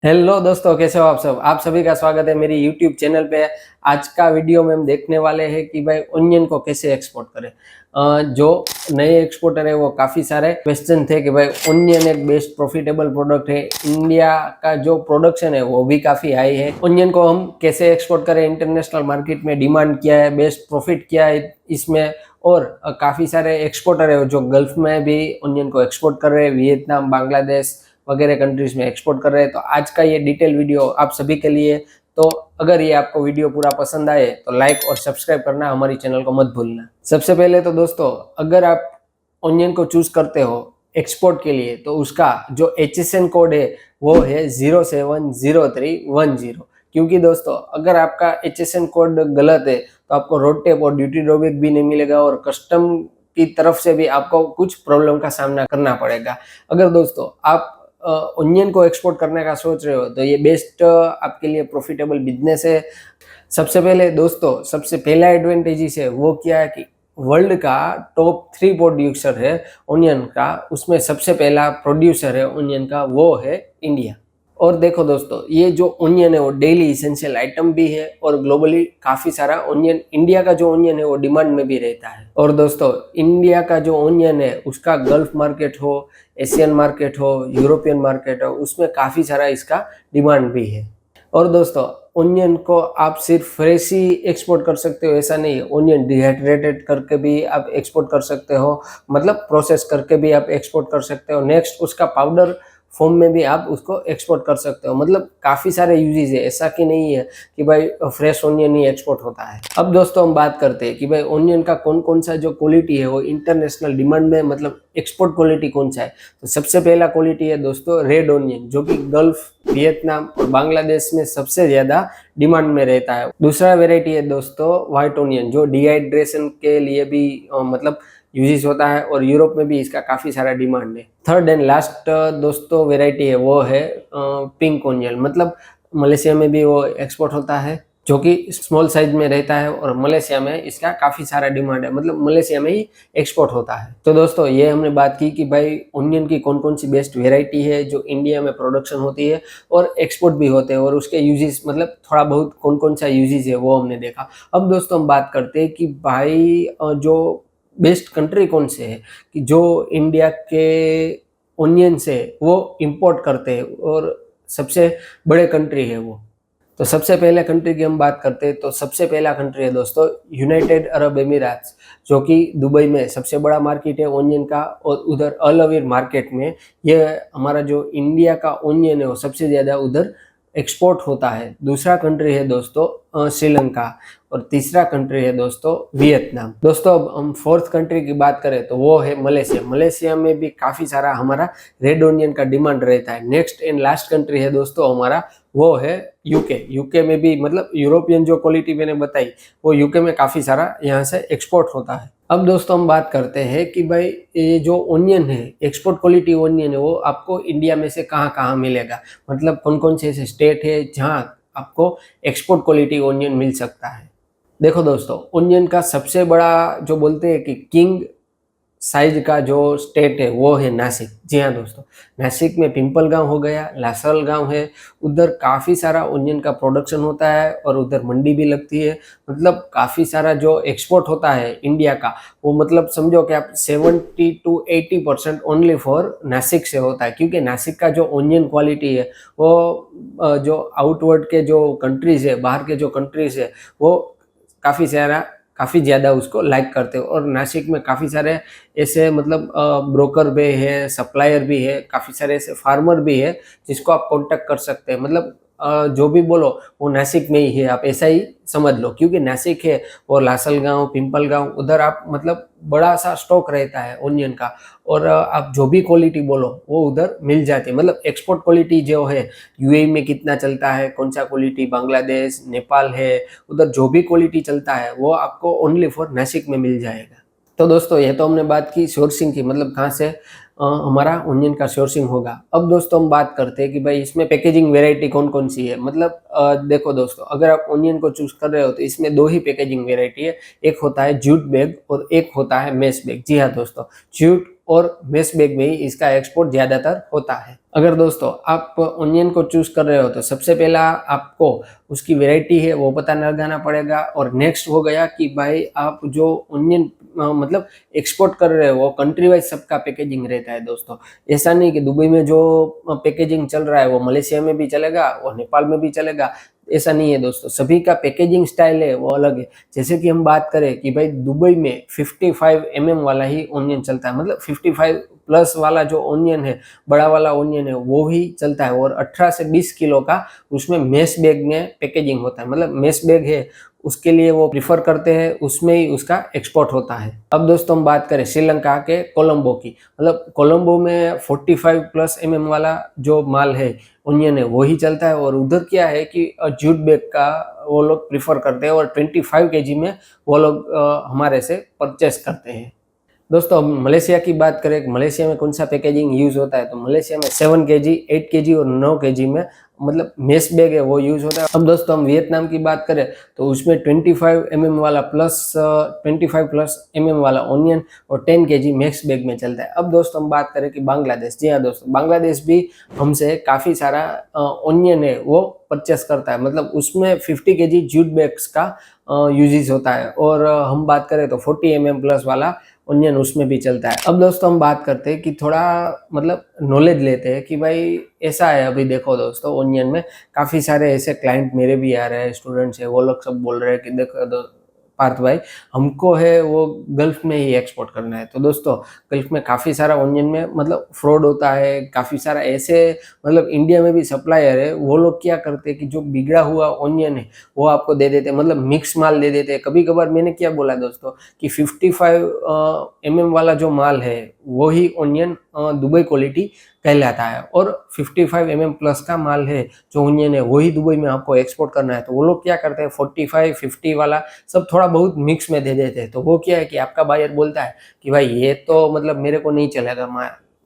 Hello दोस्तों, कैसे हो आप सब। आप सभी का स्वागत है मेरी यूट्यूब चैनल पे। आज का वीडियो में हम देखने वाले हैं कि भाई ओनियन को कैसे एक्सपोर्ट करें। जो नए एक्सपोर्टर है वो काफ़ी सारे क्वेश्चन थे कि भाई ओनियन एक बेस्ट प्रॉफिटेबल प्रोडक्ट है। इंडिया का जो प्रोडक्शन है वो भी काफ़ी हाई है। ओनियन को हम कैसे एक्सपोर्ट करें, इंटरनेशनल मार्केट में डिमांड क्या है, बेस्ट प्रॉफिट क्या है इसमें। और काफ़ी सारे एक्सपोर्टर है जो गल्फ में भी ओनियन को एक्सपोर्ट कर रहे हैं, वियतनाम, बांग्लादेश वगैरह कंट्रीज में एक्सपोर्ट कर रहे हैं। तो आज का ये डिटेल वीडियो आप सभी के लिए। तो अगर ये आपको वीडियो पूरा पसंद आए तो लाइक और सब्सक्राइब करना हमारी चैनल को मत भूलना। सबसे पहले तो दोस्तों, अगर आप ओनियन को चूज करते हो एक्सपोर्ट के लिए तो उसका जो HSN कोड है वो है 070310। क्योंकि दोस्तों अगर आपका HSN कोड गलत है तो आपको रोड टेप और ड्यूटी ड्रॉबैक भी नहीं मिलेगा और कस्टम की तरफ से भी आपको कुछ प्रॉब्लम का सामना करना पड़ेगा। अगर दोस्तों आप ओनियन को एक्सपोर्ट करने का सोच रहे हो तो ये बेस्ट आपके लिए प्रॉफिटेबल बिजनेस है। सबसे पहले दोस्तों, सबसे पहला एडवांटेज है वो क्या है कि वर्ल्ड का टॉप 3 प्रोड्यूसर है ओनियन का, उसमें सबसे पहला प्रोड्यूसर है ओनियन का वो है इंडिया। और देखो दोस्तों, ये जो ओनियन है वो डेली इसेंशियल आइटम भी है और ग्लोबली काफ़ी सारा ओनियन, इंडिया का जो ओनियन है वो डिमांड में भी रहता है। और दोस्तों इंडिया का जो ओनियन है उसका गल्फ मार्केट हो, एशियन मार्केट हो, यूरोपियन मार्केट हो, उसमें काफ़ी सारा इसका डिमांड भी है। और दोस्तों ओनियन को आप सिर्फ फ्रेश ही एक्सपोर्ट कर सकते हो ऐसा नहीं है, ओनियन डिहाइड्रेटेड करके भी आप एक्सपोर्ट कर सकते हो, मतलब प्रोसेस करके भी आप एक्सपोर्ट कर सकते हो। नेक्स्ट उसका पाउडर फॉर्म में भी आप उसको एक्सपोर्ट कर सकते हो। मतलब काफ़ी सारे यूजेस है, ऐसा कि नहीं है कि भाई फ्रेश ओनियन ही एक्सपोर्ट होता है। अब दोस्तों हम बात करते हैं कि भाई ओनियन का कौन कौन सा जो क्वालिटी है वो इंटरनेशनल डिमांड में, मतलब एक्सपोर्ट क्वालिटी कौन सा है। तो सबसे पहला क्वालिटी है दोस्तों रेड ओनियन, जो कि गल्फ, वियतनाम और बांग्लादेश में सबसे ज़्यादा डिमांड में रहता है। दूसरा वेराइटी है दोस्तों व्हाइट ओनियन, जो डिहाइड्रेशन के लिए भी मतलब यूजेस होता है और यूरोप में भी इसका काफ़ी सारा डिमांड है। थर्ड एंड लास्ट दोस्तों वेराइटी है वो है पिंक ओनियन, मतलब मलेशिया में भी वो एक्सपोर्ट होता है, जो कि स्मॉल साइज में रहता है और मलेशिया में इसका काफ़ी सारा डिमांड है, मतलब मलेशिया में ही एक्सपोर्ट होता है। तो दोस्तों ये हमने बात की कि भाई ओनियन की कौन कौन सी बेस्ट वेराइटी है जो इंडिया में प्रोडक्शन होती है और एक्सपोर्ट भी होते हैं, और उसके यूजेस मतलब थोड़ा बहुत कौन कौन सा यूजेस है वो हमने देखा। अब दोस्तों हम बात करते हैं कि भाई जो बेस्ट कंट्री कौन से है कि जो इंडिया के ओनियन से वो इंपोर्ट करते हैं और सबसे बड़े कंट्री है वो। तो सबसे पहले कंट्री की हम बात करते हैं तो सबसे पहला कंट्री है दोस्तों यूनाइटेड अरब एमिरेट्स, जो कि दुबई में सबसे बड़ा मार्केट है ओनियन का। और उधर अल अवीर मार्केट में ये हमारा जो इंडिया का ओनियन है वो सबसे ज़्यादा उधर एक्सपोर्ट होता है। दूसरा कंट्री है दोस्तों श्रीलंका और तीसरा कंट्री है दोस्तों वियतनाम। दोस्तों अब हम फोर्थ कंट्री की बात करें तो वो है मलेशिया। मलेशिया में भी काफ़ी सारा हमारा रेड ओनियन का डिमांड रहता है। नेक्स्ट एंड लास्ट कंट्री है दोस्तों हमारा वो है यूके। यूके में भी मतलब यूरोपियन जो क्वालिटी मैंने बताई वो यूके में काफ़ी सारा यहाँ से एक्सपोर्ट होता है। अब दोस्तों हम बात करते हैं कि भाई ये जो ओनियन है, एक्सपोर्ट क्वालिटी ओनियन है, वो आपको इंडिया में से कहाँ कहाँ मिलेगा, मतलब कौन कौन से ऐसे स्टेट है जहाँ आपको एक्सपोर्ट क्वालिटी ओनियन मिल सकता है। देखो दोस्तों, ओनियन का सबसे बड़ा जो बोलते हैं कि किंग साइज का जो स्टेट है वो है नासिक। जी हाँ दोस्तों, नासिक में पिंपल गांव हो गया, लासल गांव है, उधर काफ़ी सारा ओनियन का प्रोडक्शन होता है और उधर मंडी भी लगती है। मतलब काफ़ी सारा जो एक्सपोर्ट होता है इंडिया का वो मतलब समझो कि आप 70 to 80% ओनली फॉर नासिक से होता है। क्योंकि नासिक का जो ओनियन क्वालिटी है वो जो आउटवर्ड के जो कंट्रीज़ है, बाहर के जो कंट्रीज़ है वो काफ़ी ज़्यादा उसको लाइक करते हो। और नासिक में काफ़ी सारे ऐसे मतलब ब्रोकर भी है, सप्लायर भी है, काफ़ी सारे ऐसे फार्मर भी है जिसको आप कांटेक्ट कर सकते हैं। मतलब जो भी बोलो वो नासिक में ही है, आप ऐसा ही समझ लो। क्योंकि नासिक है और लासलगांव, पिंपल गांव, उधर आप मतलब बड़ा सा स्टॉक रहता है ओनियन का और आप जो भी क्वालिटी बोलो वो उधर मिल जाती है। मतलब एक्सपोर्ट क्वालिटी जो है यूएई में कितना चलता है, कौन सा क्वालिटी, बांग्लादेश, नेपाल है, उधर जो भी क्वालिटी चलता है वो आपको ओनली फॉर नासिक में मिल जाएगा। तो दोस्तों ये तो हमने बात की सोर्सिंग की, मतलब कहाँ से हमारा ओनियन का सोर्सिंग होगा। अब दोस्तों हम बात करते हैं कि भाई इसमें पैकेजिंग वेराइटी कौन कौन सी है। मतलब देखो दोस्तों, अगर आप ओनियन को चूज कर रहे हो तो इसमें दो ही पैकेजिंग वेराइटी है, एक होता है जूट बैग और एक होता है मेश बैग। जी हाँ दोस्तों, जूट और मेश बैग में ही इसका एक्सपोर्ट ज़्यादातर होता है। अगर दोस्तों आप ऑनियन को चूज़ कर रहे हो तो सबसे पहला आपको उसकी वैरायटी है वो पता लगाना पड़ेगा, और नेक्स्ट हो गया कि भाई आप जो ऑनियन मतलब एक्सपोर्ट कर रहे हो वो कंट्री वाइज सबका पैकेजिंग रहता है दोस्तों। ऐसा नहीं कि दुबई में जो पैकेजिंग चल रहा है वो मलेशिया में भी चलेगा और नेपाल में भी चलेगा, ऐसा नहीं है दोस्तों। सभी का पैकेजिंग स्टाइल है वो अलग है। जैसे कि हम बात करें कि भाई दुबई में 55 वाला ही ऑनियन चलता है, मतलब 55 प्लस वाला जो ऑनियन है, बड़ा वाला ऑनियन है वो ही चलता है, और 18 से 20 किलो का उसमें मेश बैग में पैकेजिंग होता है, मतलब मेश बैग है उसके लिए वो प्रिफर करते हैं, उसमें ही उसका एक्सपोर्ट होता है। अब दोस्तों हम बात करें श्रीलंका के कोलंबो की, मतलब कोलंबो में 45 प्लस वाला जो माल है, ऑनियन है, वही चलता है, और उधर क्या है कि जूट बैग का वो लोग प्रिफर करते हैं, और 25 केजी में वो लोग हमारे से परचेस करते हैं। दोस्तों अब मलेशिया की बात करें, मलेशिया में कौन सा पैकेजिंग यूज होता है, तो मलेशिया में 7 केजी, 8 केजी और 9 केजी में मतलब मेश बैग है वो यूज होता है। अब दोस्तों हम वियतनाम की बात करें तो उसमें 25 वाला प्लस 25 प्लस वाला ऑनियन और 10 केजी मेश बैग में चलता है। अब दोस्तों हम बात करें कि बांग्लादेश, जी हाँ दोस्तों, बांग्लादेश भी हमसे काफ़ी सारा ऑनियन है वो परचेस करता है, मतलब उसमें 50 केजी जूट बैग्स का यूजेस होता है, और हम बात करें तो 40 प्लस वाला ऑनियन उसमें भी चलता है। अब दोस्तों हम बात करते हैं कि थोड़ा मतलब नॉलेज लेते हैं कि भाई ऐसा है, अभी देखो दोस्तों ऑनियन में काफ़ी सारे ऐसे क्लाइंट मेरे भी आ रहे हैं, स्टूडेंट्स है, वो लोग सब बोल रहे हैं कि देखो पार्थ भाई हमको है वो गल्फ में ही एक्सपोर्ट करना है। तो दोस्तों गल्फ में काफ़ी सारा ऑनियन में मतलब फ्रॉड होता है, काफ़ी सारा ऐसे मतलब इंडिया में भी सप्लायर है, वो लोग क्या करते हैं कि जो बिगड़ा हुआ ऑनियन है वो आपको दे देते हैं, मतलब मिक्स माल दे देते हैं। कभी कभार मैंने क्या बोला दोस्तों कि 55 वाला जो माल है वही ऑनियन दुबई क्वालिटी कहलाता है, और 55 प्लस का माल है जो ऑनियन है वही दुबई में आपको एक्सपोर्ट करना है। तो वो लोग क्या करते हैं 45 50 वाला सब थोड़ा बहुत मिक्स में दे देते हैं। तो वो क्या है कि आपका बायर बोलता है कि भाई ये तो मतलब मेरे को नहीं चलेगा,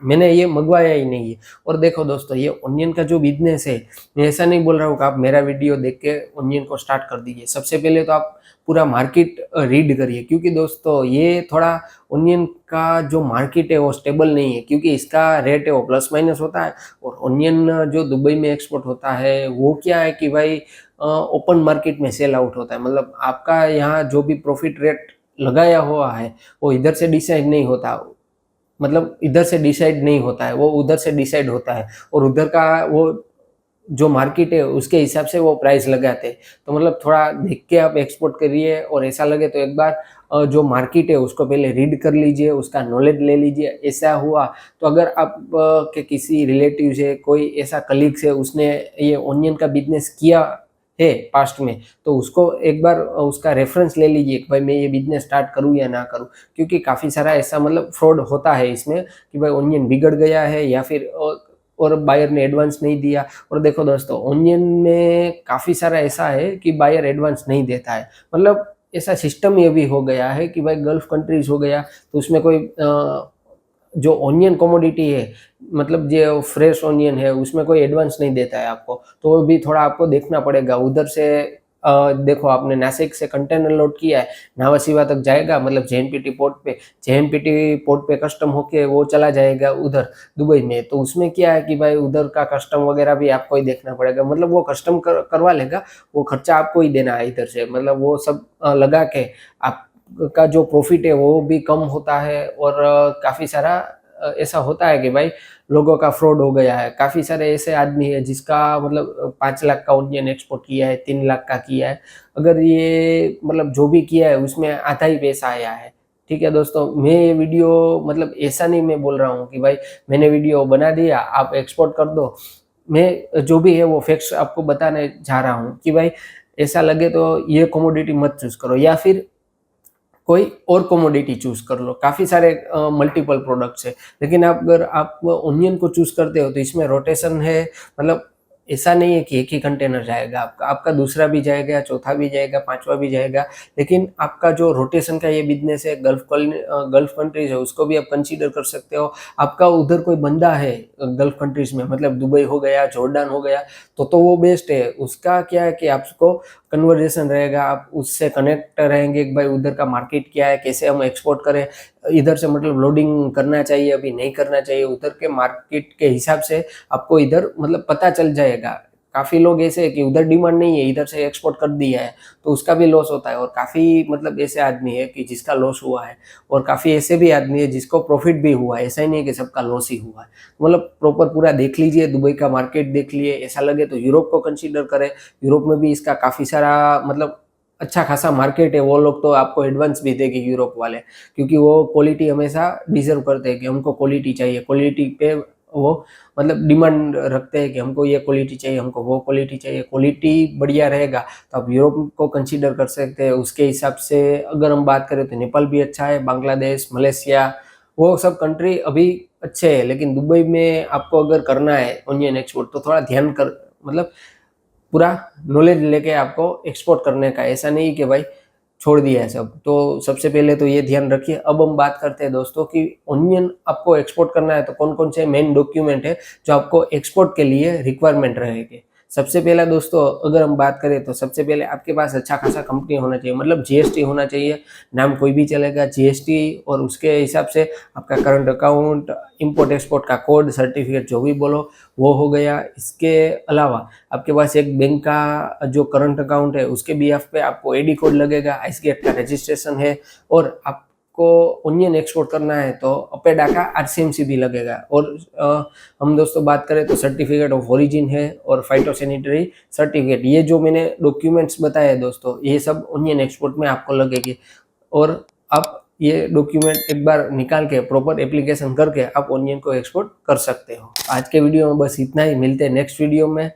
मैंने ये मंगवाया ही नहीं है। और देखो दोस्तों ये ऑनियन का जो बिजनेस है, मैं ऐसा नहीं बोल रहा हूँ कि आप मेरा वीडियो देख के ऑनियन को स्टार्ट कर दीजिए। सबसे पहले तो आप पूरा मार्केट रीड करिए, क्योंकि दोस्तों ये थोड़ा ऑनियन का जो मार्केट है वो स्टेबल नहीं है, क्योंकि इसका रेट है वो प्लस माइनस होता है। और ऑनियन जो दुबई में एक्सपोर्ट होता है वो क्या है कि भाई ओपन मार्केट में सेल आउट होता है, मतलब आपका यहाँ जो भी प्रॉफिट रेट लगाया हुआ है वो इधर से डिसाइड नहीं होता, मतलब इधर से डिसाइड नहीं होता है, वो उधर से डिसाइड होता है, और उधर का वो जो मार्केट है उसके हिसाब से वो प्राइस लगाते हैं। तो मतलब थोड़ा देख के आप एक्सपोर्ट करिए, और ऐसा लगे तो एक बार जो मार्केट है उसको पहले रीड कर लीजिए, उसका नॉलेज ले लीजिए। ऐसा हुआ तो अगर आप के किसी रिलेटिव से कोई ऐसा कलीग है उसने ये ऑनियन का बिजनेस किया है पास्ट में, तो उसको एक बार उसका रेफरेंस ले लीजिए कि भाई मैं ये बिजनेस स्टार्ट करूँ या ना करूँ, क्योंकि काफ़ी सारा ऐसा मतलब फ्रॉड होता है इसमें कि भाई ऑनियन बिगड़ गया है या फिर और बायर ने एडवांस नहीं दिया। और देखो दोस्तों ऑनियन में काफ़ी सारा ऐसा है कि बायर एडवांस नहीं देता है, मतलब ऐसा सिस्टम ये भी हो गया है कि भाई गल्फ कंट्रीज हो गया तो उसमें कोई जो ऑनियन कमोडिटी है, मतलब जो फ्रेश ऑनियन है उसमें कोई एडवांस नहीं देता है आपको, तो वो भी थोड़ा आपको देखना पड़ेगा। उधर से देखो आपने नासिक से कंटेनर लोड किया है, नावासीवा तक जाएगा, मतलब जेएनपीटी पोर्ट पे, जेएनपीटी पोर्ट पे कस्टम होके वो चला जाएगा उधर दुबई में। तो उसमें क्या है कि भाई उधर का कस्टम वगैरह भी आपको ही देखना पड़ेगा, मतलब वो कस्टम करवा लेगा, वो खर्चा आपको ही देना है इधर से, मतलब वो सब लगा के आप का जो प्रॉफिट है वो भी कम होता है। और काफ़ी सारा ऐसा होता है कि भाई लोगों का फ्रॉड हो गया है। काफ़ी सारे ऐसे आदमी है जिसका मतलब 5 लाख का ऑनियन एक्सपोर्ट किया है, 3 लाख का किया है, अगर ये मतलब जो भी किया है उसमें आधा ही पैसा आया है। ठीक है दोस्तों, मैं ये वीडियो मतलब ऐसा नहीं मैं बोल रहा हूँ कि भाई मैंने वीडियो बना दिया आप एक्सपोर्ट कर दो, मैं जो भी है वो फैक्ट्स आपको बताने जा रहा हूँ कि भाई ऐसा लगे तो ये कमोडिटी मत चूज करो, या फिर कोई और कमोडिटी चूज कर लो। काफ़ी सारे मल्टीपल प्रोडक्ट्स है, लेकिन आप अगर आप ऑनियन को चूज करते हो तो इसमें रोटेशन है, मतलब ऐसा नहीं है कि एक ही कंटेनर जाएगा आपका, आपका दूसरा भी जाएगा, चौथा भी जाएगा, पांचवा भी जाएगा। लेकिन आपका जो रोटेशन का ये बिजनेस है, गल्फ कंट्रीज है, उसको भी आप कंसीडर कर सकते हो। आपका उधर कोई बंदा है गल्फ कंट्रीज में, मतलब दुबई हो गया, जॉर्डन हो गया, तो वो बेस्ट है। उसका क्या है कि आपको कन्वर्जेशन रहेगा, आप उससे कनेक्ट रहेंगे कि भाई उधर का मार्केट क्या है, कैसे हम एक्सपोर्ट करें। इधर से मतलब लोडिंग करना चाहिए, अभी नहीं करना चाहिए, उधर के मार्केट के हिसाब से आपको इधर मतलब पता चल जाएगा। काफ़ी लोग ऐसे हैं कि उधर डिमांड नहीं है, इधर से एक्सपोर्ट कर दिया है, तो उसका भी लॉस होता है। और काफ़ी मतलब ऐसे आदमी है कि जिसका लॉस हुआ है, और काफ़ी ऐसे भी आदमी है जिसको प्रॉफिट भी हुआ है। ऐसा ही नहीं है कि सबका लॉस ही हुआ है। मतलब प्रॉपर पूरा देख लीजिए, दुबई का मार्केट देख लिए, ऐसा लगे तो यूरोप को कंसीडर करें। यूरोप में भी इसका काफ़ी सारा मतलब अच्छा खासा मार्केट है। वो लोग तो आपको एडवांस भी देंगे यूरोप वाले, क्योंकि वो क्वालिटी हमेशा डिजर्व करते हैं कि हमको क्वालिटी चाहिए। क्वालिटी पे वो मतलब डिमांड रखते हैं कि हमको ये क्वालिटी चाहिए, हमको वो क्वालिटी चाहिए। क्वालिटी बढ़िया रहेगा तो आप यूरोप को कंसीडर कर सकते हैं। उसके हिसाब से अगर हम बात करें तो नेपाल भी अच्छा है, बांग्लादेश, मलेशिया, वो सब कंट्री अभी अच्छे हैं। लेकिन दुबई में आपको अगर करना है ओनियन एक्सपोर्ट तो थोड़ा ध्यान कर मतलब पूरा नॉलेज लेके आपको एक्सपोर्ट करने का, ऐसा नहीं कि भाई छोड़ दिया है सब। तो सबसे पहले तो ये ध्यान रखिए। अब हम बात करते हैं दोस्तों कि ओनियन आपको एक्सपोर्ट करना है तो कौन कौन से मेन डॉक्यूमेंट है जो आपको एक्सपोर्ट के लिए रिक्वायरमेंट रहेंगे। सबसे पहला दोस्तों अगर हम बात करें तो सबसे पहले आपके पास अच्छा खासा कंपनी होना चाहिए, मतलब जीएसटी होना चाहिए। नाम कोई भी चलेगा, जीएसटी, और उसके हिसाब से आपका करंट अकाउंट, इंपोर्ट एक्सपोर्ट का कोड, सर्टिफिकेट, जो भी बोलो वो हो गया। इसके अलावा आपके पास एक बैंक का जो करंट अकाउंट है उसके बीएफ पे आपको एडी कोड लगेगा, आइस गेट का रजिस्ट्रेशन है, और आपको ओनियन एक्सपोर्ट करना है तो अपेडा का आरसीएमसी भी लगेगा। और हम दोस्तों बात करें तो सर्टिफिकेट ऑफ ओरिजिन है और फाइटोसैनिटरी सर्टिफिकेट। ये जो मैंने डॉक्यूमेंट्स बताए दोस्तों, ये सब ओनियन एक्सपोर्ट में आपको लगेगी। और आप ये डॉक्यूमेंट एक बार निकाल के प्रॉपर एप्लीकेशन करके आप ओनियन को एक्सपोर्ट कर सकते हो। आज के वीडियो में बस इतना ही, मिलते हैं नेक्स्ट वीडियो में।